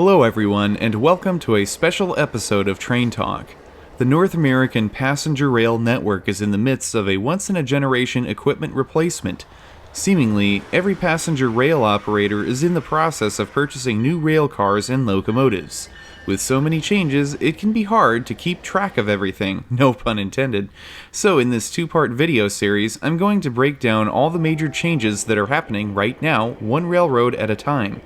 Hello everyone, and welcome to a special episode of Train Talk. The North American passenger rail network is in the midst of a once-in-a-generation equipment replacement. Seemingly, every passenger rail operator is in the process of purchasing new rail cars and locomotives. With so many changes, it can be hard to keep track of everything, no pun intended. So in this two-part video series, I'm going to break down all the major changes that are happening right now, one railroad at a time.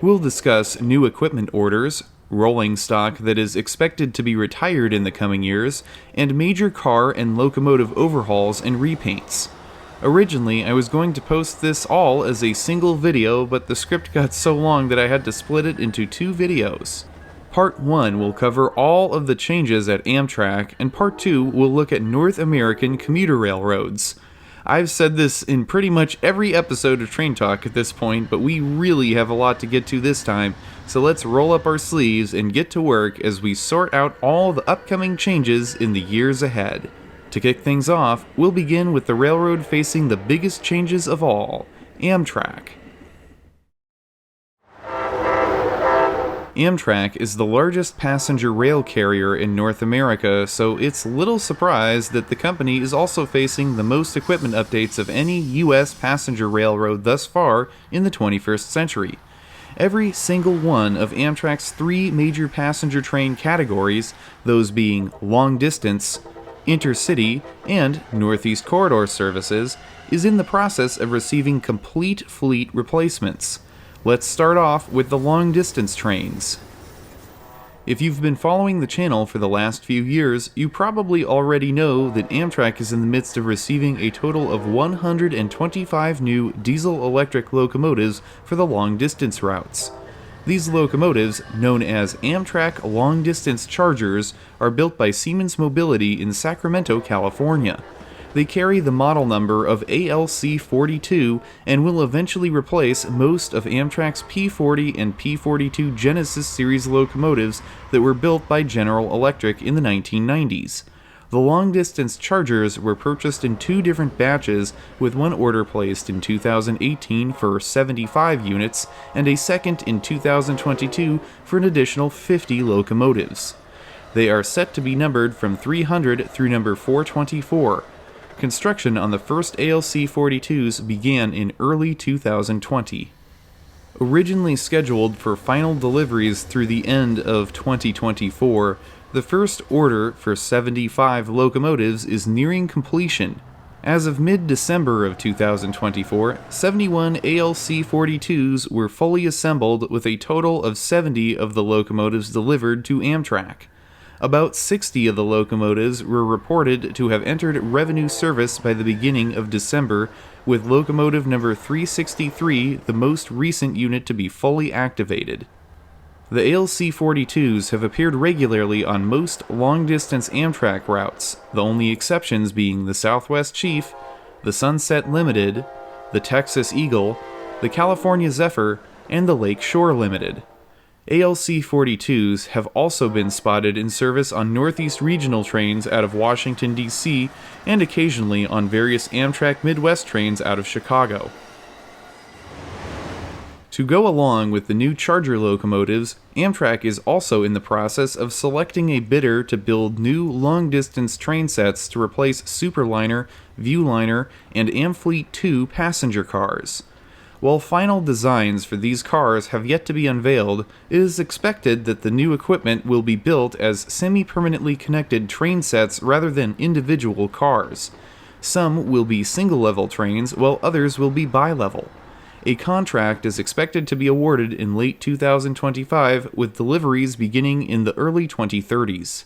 We'll discuss new equipment orders, rolling stock that is expected to be retired in the coming years, and major car and locomotive overhauls and repaints. Originally, I was going to post this all as a single video, but the script got so long that I had to split it into two videos. Part 1 will cover all of the changes at Amtrak, and Part 2 will look at North American commuter railroads. I've said this in pretty much every episode of Train Talk at this point, but we really have a lot to get to this time, so let's roll up our sleeves and get to work as we sort out all the upcoming changes in the years ahead. To kick things off, we'll begin with the railroad facing the biggest changes of all, Amtrak. Amtrak is the largest passenger rail carrier in North America, so it's little surprise that the company is also facing the most equipment updates of any U.S. passenger railroad thus far in the 21st century. Every single one of Amtrak's three major passenger train categories, those being long distance, intercity, and Northeast Corridor services, is in the process of receiving complete fleet replacements. Let's start off with the long-distance trains. If you've been following the channel for the last few years, you probably already know that Amtrak is in the midst of receiving a total of 125 new diesel-electric locomotives for the long-distance routes. These locomotives, known as Amtrak Long-Distance Chargers, are built by Siemens Mobility in Sacramento, California. They carry the model number of ALC42 and will eventually replace most of Amtrak's P40 and P42 Genesis series locomotives that were built by General Electric in the 1990s. The long-distance Chargers were purchased in two different batches, with one order placed in 2018 for 75 units and a second in 2022 for an additional 50 locomotives. They are set to be numbered from 300 through number 424. Construction on the first ALC-42s began in early 2020. Originally scheduled for final deliveries through the end of 2024, the first order for 75 locomotives is nearing completion. As of mid-December of 2024, 71 ALC-42s were fully assembled with a total of 70 of the locomotives delivered to Amtrak. About 60 of the locomotives were reported to have entered revenue service by the beginning of December, with locomotive number 363 the most recent unit to be fully activated. The ALC-42s have appeared regularly on most long-distance Amtrak routes, the only exceptions being the Southwest Chief, the Sunset Limited, the Texas Eagle, the California Zephyr, and the Lake Shore Limited. ALC-42s have also been spotted in service on Northeast Regional trains out of Washington, D.C., and occasionally on various Amtrak Midwest trains out of Chicago. To go along with the new Charger locomotives, Amtrak is also in the process of selecting a bidder to build new long-distance train sets to replace Superliner, Viewliner, and Amfleet 2 passenger cars. While final designs for these cars have yet to be unveiled, it is expected that the new equipment will be built as semi-permanently connected train sets rather than individual cars. Some will be single-level trains, while others will be bi-level. A contract is expected to be awarded in late 2025, with deliveries beginning in the early 2030s.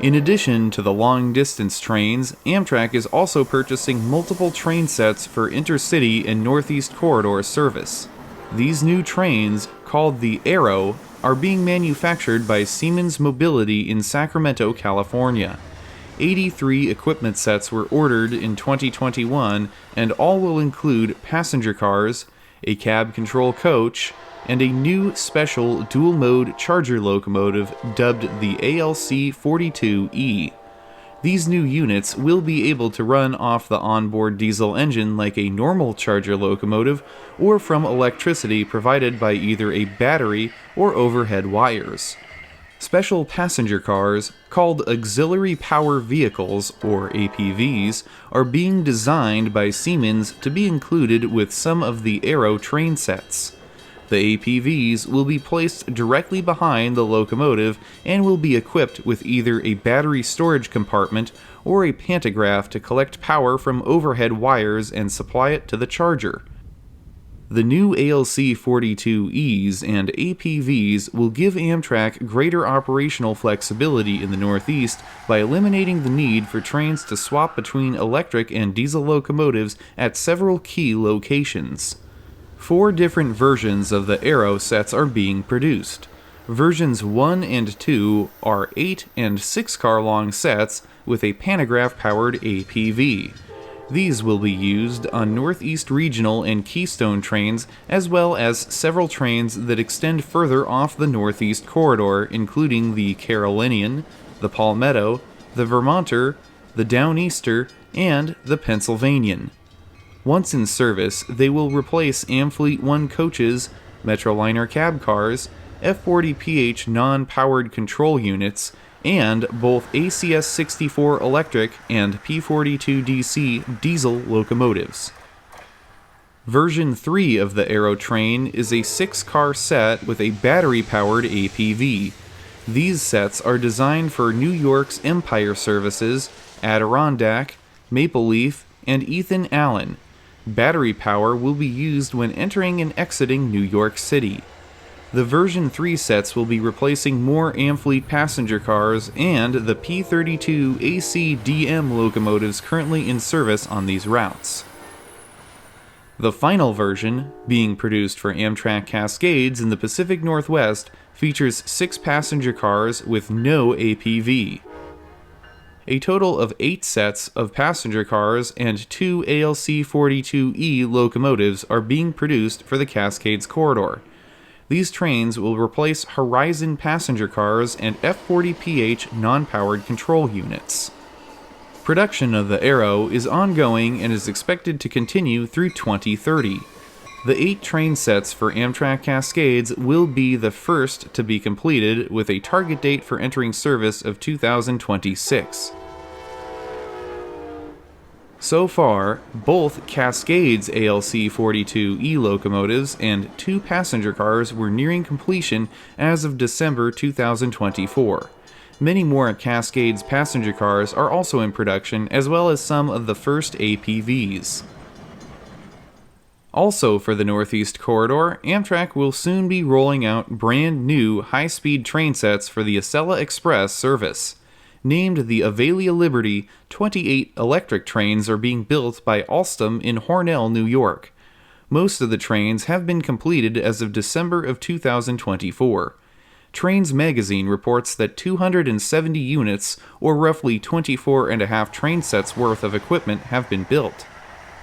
In addition to the long-distance trains, Amtrak is also purchasing multiple train sets for intercity and Northeast Corridor service. These new trains, called the AIRO, are being manufactured by Siemens Mobility in Sacramento, California. 83 equipment sets were ordered in 2021, and all will include passenger cars, a cab control coach, and a new special dual-mode Charger locomotive dubbed the ALC-42E. These new units will be able to run off the onboard diesel engine like a normal charger locomotive, or from electricity provided by either a battery or overhead wires. Special passenger cars, called Auxiliary Power Vehicles, or APVs, are being designed by Siemens to be included with some of the AIRO train sets. The APVs will be placed directly behind the locomotive and will be equipped with either a battery storage compartment or a pantograph to collect power from overhead wires and supply it to the charger. The new ALC-42Es and APVs will give Amtrak greater operational flexibility in the Northeast by eliminating the need for trains to swap between electric and diesel locomotives at several key locations. 4 different versions of the AIRO sets are being produced. Versions 1 and 2 are 8 and 6 car long sets with a pantograph-powered APV. These will be used on Northeast Regional and Keystone trains, as well as several trains that extend further off the Northeast Corridor, including the Carolinian, the Palmetto, the Vermonter, the Downeaster, and the Pennsylvanian. Once in service, they will replace Amfleet 1 coaches, Metroliner cab cars, F40PH non-powered control units, and both ACS-64 electric and P42DC diesel locomotives. Version 3 of the AIRO train is a 6-car set with a battery-powered APV. These sets are designed for New York's Empire services, Adirondack, Maple Leaf, and Ethan Allen. Battery power will be used when entering and exiting New York City. The version 3 sets will be replacing more Amfleet passenger cars and the P42AC DM locomotives currently in service on these routes. The final version, being produced for Amtrak Cascades in the Pacific Northwest, features 6 passenger cars with no APV. A total of 8 sets of passenger cars and 2 ALC-42E locomotives are being produced for the Cascades corridor. These trains will replace Horizon passenger cars and F40PH non-powered control units. Production of the AIRO is ongoing and is expected to continue through 2030. The 8 train sets for Amtrak Cascades will be the first to be completed, with a target date for entering service of 2026. So far, both Cascades ALC-42E locomotives and 2 passenger cars were nearing completion as of December 2024. Many more Cascades passenger cars are also in production, as well as some of the first APVs. Also for the Northeast Corridor, Amtrak will soon be rolling out brand new high-speed train sets for the Acela Express service. Named the Avelia Liberty, 28 electric trains are being built by Alstom in Hornell, New York. Most of the trains have been completed as of December of 2024. Trains Magazine reports that 270 units, or roughly 24.5 train sets worth of equipment, have been built.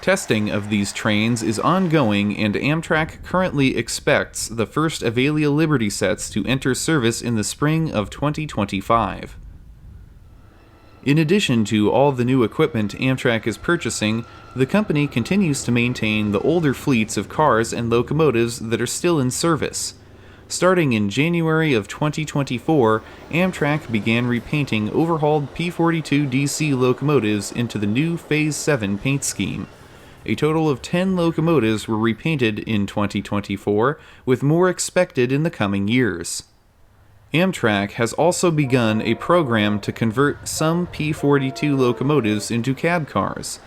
Testing of these trains is ongoing, and Amtrak currently expects the first Avelia Liberty sets to enter service in the spring of 2025. In addition to all the new equipment Amtrak is purchasing, the company continues to maintain the older fleets of cars and locomotives that are still in service. Starting in January of 2024, Amtrak began repainting overhauled P42DC locomotives into the new Phase 7 paint scheme. A total of 10 locomotives were repainted in 2024, with more expected in the coming years. Amtrak has also begun a program to convert some P42 locomotives into cab cars.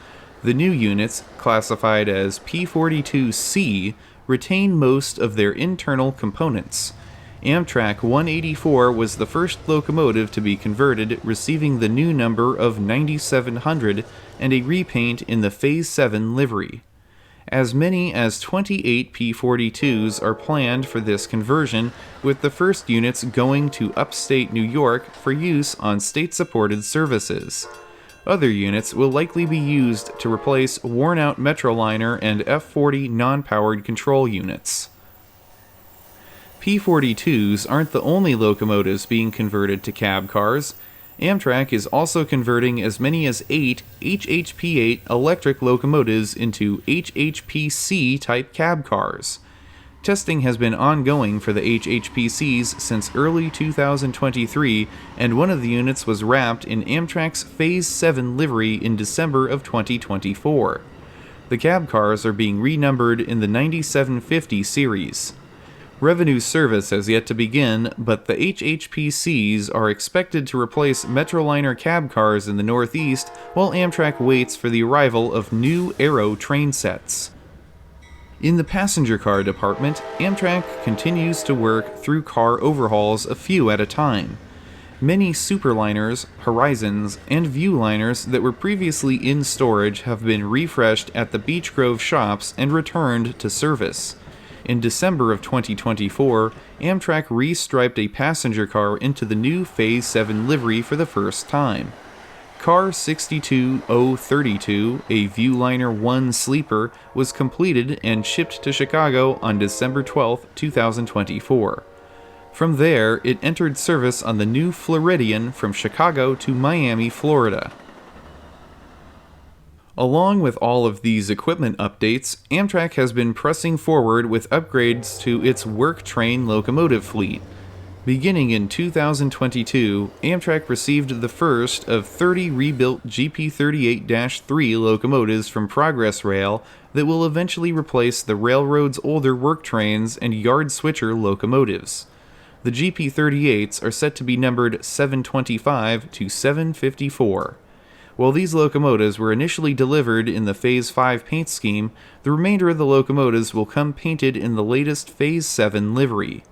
The new units, classified as P42C, retain most of their internal components. Amtrak 184 was the first locomotive to be converted, receiving the new number of 9700 and a repaint in the Phase 7 livery. As many as 28 P42s are planned for this conversion, with the first units going to upstate New York for use on state-supported services. Other units will likely be used to replace worn-out Metroliner and F40 non-powered control units. P42s aren't the only locomotives being converted to cab cars. Amtrak is also converting as many as 8 HHP8 electric locomotives into HHPC type cab cars. Testing has been ongoing for the HHPCs since early 2023, and one of the units was wrapped in Amtrak's Phase 7 livery in December of 2024. The cab cars are being renumbered in the 9750 series. Revenue service has yet to begin, but the HHPCs are expected to replace Metroliner cab cars in the Northeast while Amtrak waits for the arrival of new AIRO train sets. In the passenger car department, Amtrak continues to work through car overhauls a few at a time. Many Superliners, Horizons, and Viewliners that were previously in storage have been refreshed at the Beech Grove shops and returned to service. In December of 2024, Amtrak restriped a passenger car into the new Phase 7 livery for the first time. Car 62032, a Viewliner 1 sleeper, was completed and shipped to Chicago on December 12, 2024. From there, it entered service on the new Floridian from Chicago to Miami, Florida. Along with all of these equipment updates, Amtrak has been pressing forward with upgrades to its work train locomotive fleet. Beginning in 2022, Amtrak received the first of 30 rebuilt GP38-3 locomotives from Progress Rail that will eventually replace the railroad's older work trains and yard switcher locomotives. The GP38s are set to be numbered 725 to 754. While these locomotives were initially delivered in the Phase 5 paint scheme, the remainder of the locomotives will come painted in the latest Phase 7 livery.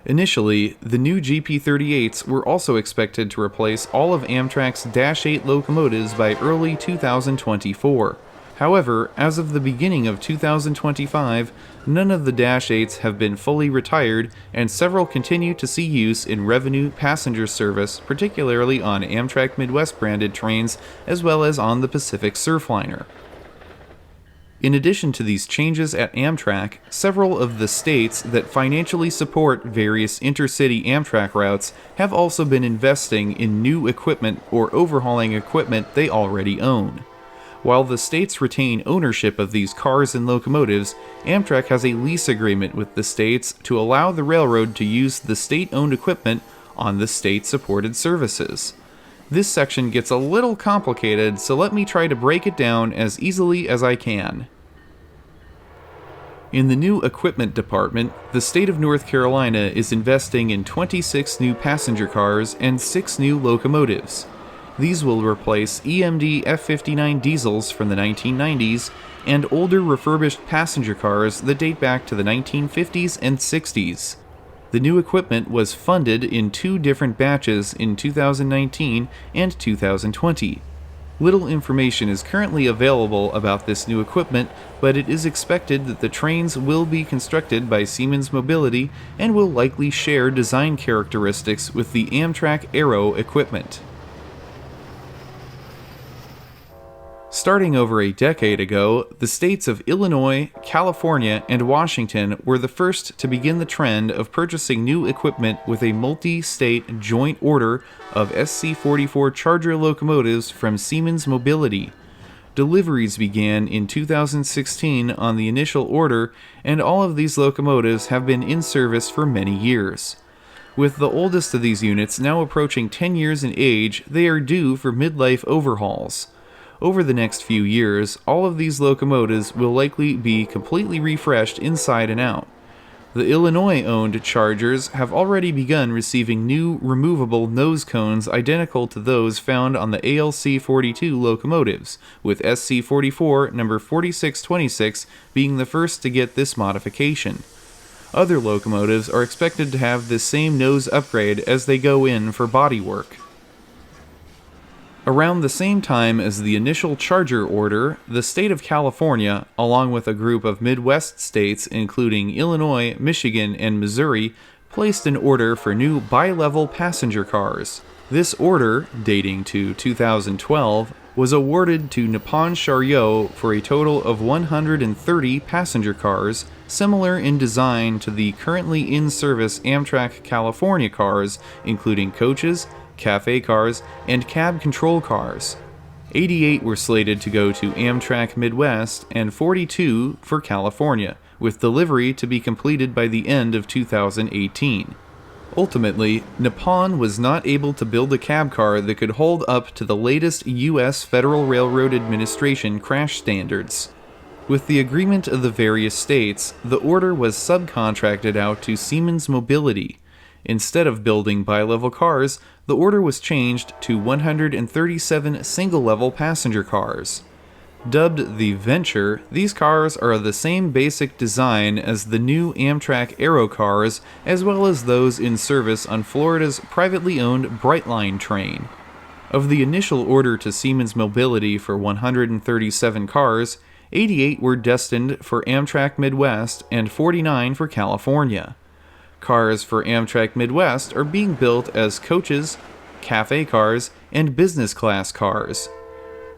Initially, the new GP38s were also expected to replace all of Amtrak's Dash 8 locomotives by early 2024. However, as of the beginning of 2025, none of the Dash 8s have been fully retired, and several continue to see use in revenue passenger service, particularly on Amtrak Midwest branded trains, as well as on the Pacific Surfliner. In addition to these changes at Amtrak, several of the states that financially support various intercity Amtrak routes have also been investing in new equipment or overhauling equipment they already own. While the states retain ownership of these cars and locomotives, Amtrak has a lease agreement with the states to allow the railroad to use the state-owned equipment on the state-supported services. This section gets a little complicated, so let me try to break it down as easily as I can. In the new equipment department, the state of North Carolina is investing in 26 new passenger cars and 6 new locomotives. These will replace EMD F59 diesels from the 1990s and older refurbished passenger cars that date back to the 1950s and 60s. The new equipment was funded in 2 different batches in 2019 and 2020. Little information is currently available about this new equipment, but it is expected that the trains will be constructed by Siemens Mobility and will likely share design characteristics with the Amtrak AIRO equipment. Starting over a decade ago, the states of Illinois, California, and Washington were the first to begin the trend of purchasing new equipment with a multi-state joint order of SC-44 Charger locomotives from Siemens Mobility. Deliveries began in 2016 on the initial order, and all of these locomotives have been in service for many years. With the oldest of these units now approaching 10 years in age, they are due for midlife overhauls. Over the next few years, all of these locomotives will likely be completely refreshed inside and out. The Illinois-owned Chargers have already begun receiving new removable nose cones identical to those found on the ALC-42 locomotives, with SC-44 number 4626 being the first to get this modification. Other locomotives are expected to have this same nose upgrade as they go in for bodywork. Around the same time as the initial Charger order, the state of California, along with a group of Midwest states including Illinois, Michigan, and Missouri, placed an order for new bi-level passenger cars. This order, dating to 2012, was awarded to Nippon Chariot for a total of 130 passenger cars, similar in design to the currently in-service Amtrak California cars, including coaches, cafe cars, and cab control cars. 88 were slated to go to Amtrak Midwest and 42 for California, with delivery to be completed by the end of 2018. Ultimately, Nippon was not able to build a cab car that could hold up to the latest U.S. Federal Railroad Administration crash standards. With the agreement of the various states, the order was subcontracted out to Siemens Mobility. Instead of building bi-level cars, the order was changed to 137 single-level passenger cars. Dubbed the Venture, these cars are the same basic design as the new Amtrak AIRO cars, as well as those in service on Florida's privately owned Brightline train. Of the initial order to Siemens Mobility for 137 cars, 88 were destined for Amtrak Midwest and 49 for California. Cars for Amtrak Midwest are being built as coaches, cafe cars, and business class cars.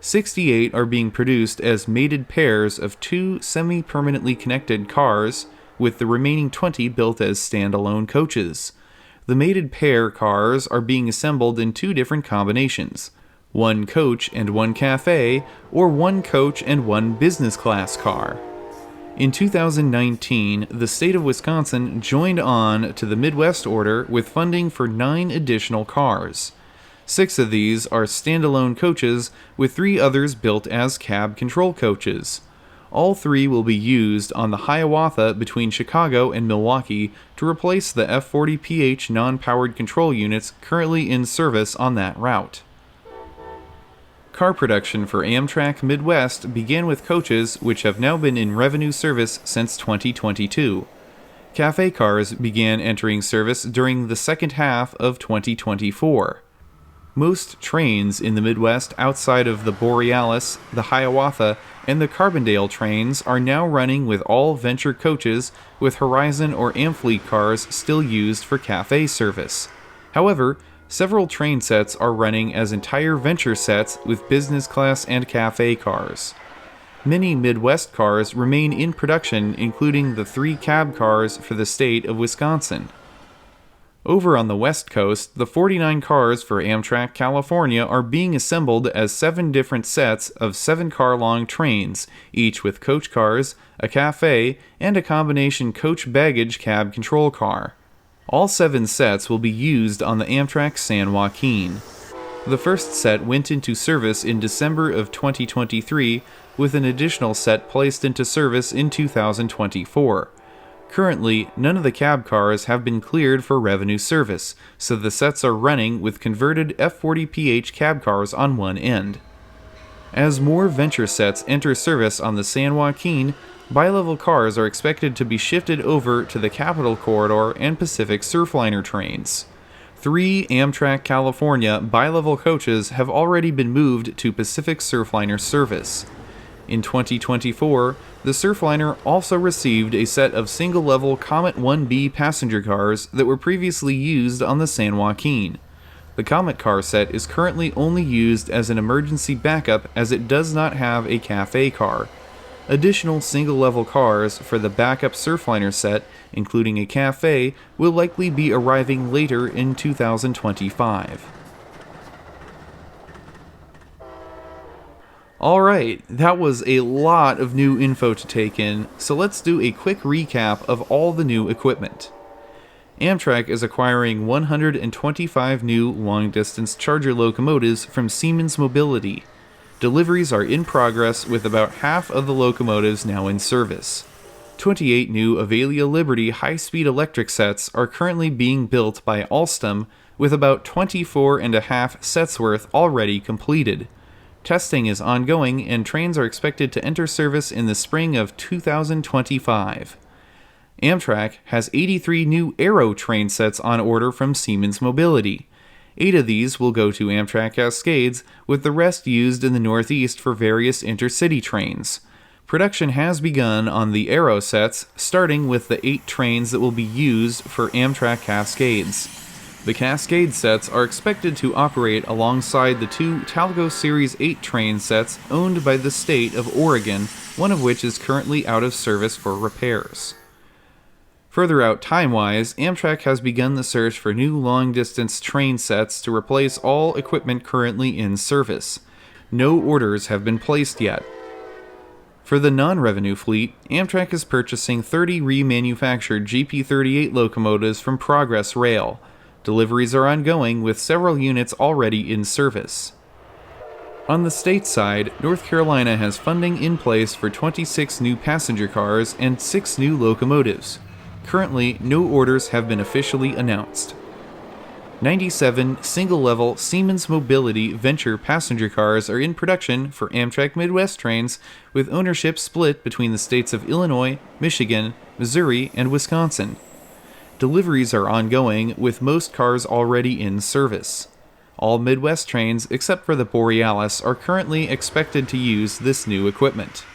68 are being produced as mated pairs of 2 semi-permanently connected cars, with the remaining 20 built as standalone coaches. The mated pair cars are being assembled in 2 different combinations: 1 coach and 1 cafe, or 1 coach and 1 business class car. In 2019, the state of Wisconsin joined on to the Midwest order with funding for 9 additional cars. 6 of these are standalone coaches, with 3 others built as cab control coaches. All 3 will be used on the Hiawatha between Chicago and Milwaukee to replace the F40PH non-powered control units currently in service on that route. Car production for Amtrak Midwest began with coaches, which have now been in revenue service since 2022. Cafe cars began entering service during the second half of 2024. Most trains in the Midwest outside of the Borealis, the Hiawatha, and the Carbondale trains are now running with all Venture coaches, with Horizon or Amfleet cars still used for cafe service. However, several train sets are running as entire Venture sets with business class and cafe cars. Many Midwest cars remain in production, including the 3 cab cars for the state of Wisconsin. Over on the West Coast, the 49 cars for Amtrak California are being assembled as 7 different sets of 7-car-long trains, each with coach cars, a cafe, and a combination coach baggage cab control car. All 7 sets will be used on the Amtrak San Joaquin. The first set went into service in December of 2023, with an additional set placed into service in 2024. Currently, none of the cab cars have been cleared for revenue service, so the sets are running with converted F40PH cab cars on one end. As more Venture sets enter service on the San Joaquin, bi-level cars are expected to be shifted over to the Capital Corridor and Pacific Surfliner trains. 3 Amtrak California bi-level coaches have already been moved to Pacific Surfliner service. In 2024, the Surfliner also received a set of single-level Comet 1B passenger cars that were previously used on the San Joaquin. The Comet car set is currently only used as an emergency backup, as it does not have a cafe car. Additional single-level cars for the backup Surfliner set, including a cafe, will likely be arriving later in 2025. Alright, that was a lot of new info to take in, so let's do a quick recap of all the new equipment. Amtrak is acquiring 125 new long-distance charger locomotives from Siemens Mobility. Deliveries are in progress, with about half of the locomotives now in service. 28 new Avelia Liberty high-speed electric sets are currently being built by Alstom, with about 24.5 sets worth already completed. Testing is ongoing, and trains are expected to enter service in the spring of 2025. Amtrak has 83 new AIRO train sets on order from Siemens Mobility. 8 of these will go to Amtrak Cascades, with the rest used in the Northeast for various intercity trains. Production has begun on the AIRO sets, starting with the 8 trains that will be used for Amtrak Cascades. The Cascade sets are expected to operate alongside the 2 Talgo Series 8 train sets owned by the state of Oregon, one of which is currently out of service for repairs. Further out time-wise, Amtrak has begun the search for new long-distance train sets to replace all equipment currently in service. No orders have been placed yet. For the non-revenue fleet, Amtrak is purchasing 30 remanufactured GP38 locomotives from Progress Rail. Deliveries are ongoing, with several units already in service. On the state side, North Carolina has funding in place for 26 new passenger cars and 6 new locomotives. Currently, no orders have been officially announced. 97 single-level Siemens Mobility Venture passenger cars are in production for Amtrak Midwest trains, with ownership split between the states of Illinois, Michigan, Missouri, and Wisconsin. Deliveries are ongoing, with most cars already in service. All Midwest trains, except for the Borealis, are currently expected to use this new equipment.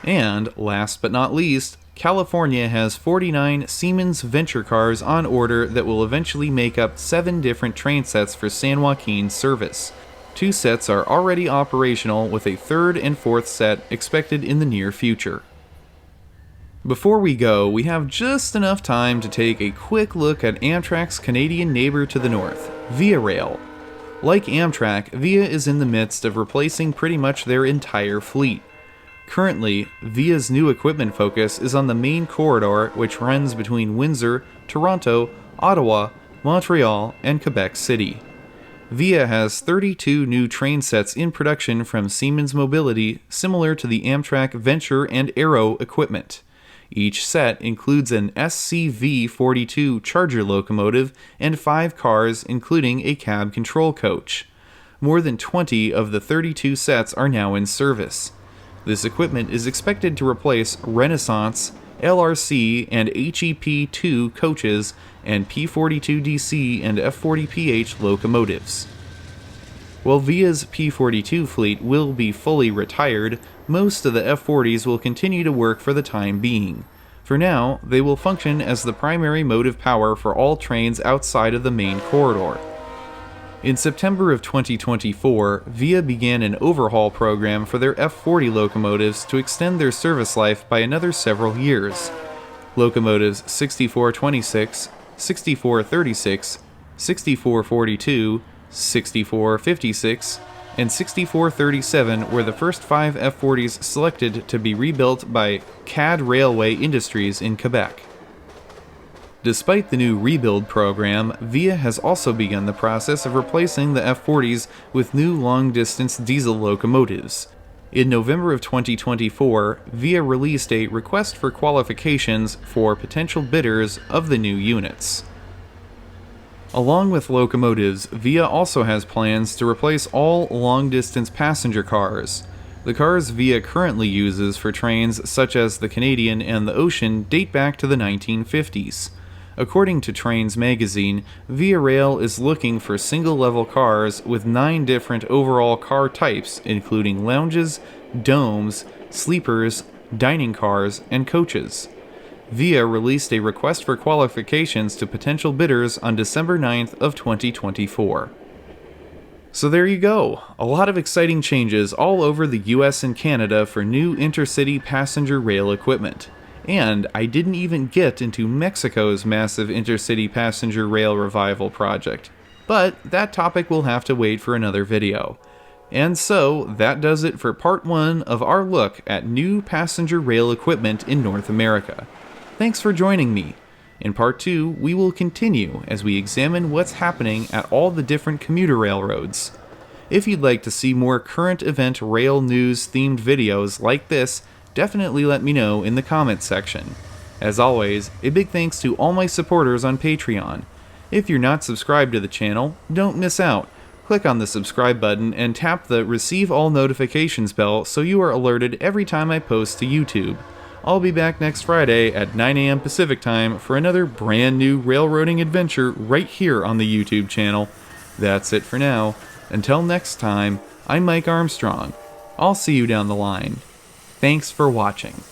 And, last but not least, California has 49 Siemens Venture cars on order that will eventually make up 7 different train sets for San Joaquin service. 2 sets are already operational, with a 3rd and 4th set expected in the near future. Before we go, we have just enough time to take a quick look at Amtrak's Canadian neighbor to the north, Via Rail. Like Amtrak, Via is in the midst of replacing pretty much their entire fleet. Currently, Via's new equipment focus is on the main corridor, which runs between Windsor, Toronto, Ottawa, Montreal, and Quebec City. Via has 32 new train sets in production from Siemens Mobility, similar to the Amtrak Venture and AIRO equipment. Each set includes an SCV-42 charger locomotive and 5 cars, including a cab control coach. More than 20 of the 32 sets are now in service. This equipment is expected to replace Renaissance, LRC, and HEP2 coaches and P42DC and F40PH locomotives. While Via's P42 fleet will be fully retired, most of the F40s will continue to work for the time being. For now, they will function as the primary motive power for all trains outside of the main corridor. In September of 2024, Via began an overhaul program for their F40 locomotives to extend their service life by another several years. Locomotives 6426, 6436, 6442, 6456, and 6437 were the first 5 F40s selected to be rebuilt by CAD Railway Industries in Quebec. Despite the new rebuild program, Via has also begun the process of replacing the F40s with new long-distance diesel locomotives. In November of 2024, Via released a request for qualifications for potential bidders of the new units. Along with locomotives, Via also has plans to replace all long-distance passenger cars. The cars Via currently uses for trains such as the Canadian and the Ocean date back to the 1950s. According to Trains magazine, Via Rail is looking for single-level cars with 9 different overall car types, including lounges, domes, sleepers, dining cars, and coaches. Via released a request for qualifications to potential bidders on December 9th of 2024. So there you go, a lot of exciting changes all over the US and Canada for new intercity passenger rail equipment. And I didn't even get into Mexico's massive intercity passenger rail revival project. But that topic will have to wait for another video. And so, that does it for part 1 of our look at new passenger rail equipment in North America. Thanks for joining me. In part 2, we will continue as we examine what's happening at all the different commuter railroads. If you'd like to see more current event rail news themed videos like this, definitely let me know in the comments section. As always, a big thanks to all my supporters on Patreon. If you're not subscribed to the channel, don't miss out. Click on the subscribe button and tap the receive all notifications bell so you are alerted every time I post to YouTube. I'll be back next Friday at 9 a.m. Pacific time for another brand new railroading adventure right here on the YouTube channel. That's it for now. Until next time, I'm Mike Armstrong. I'll see you down the line. Thanks for watching.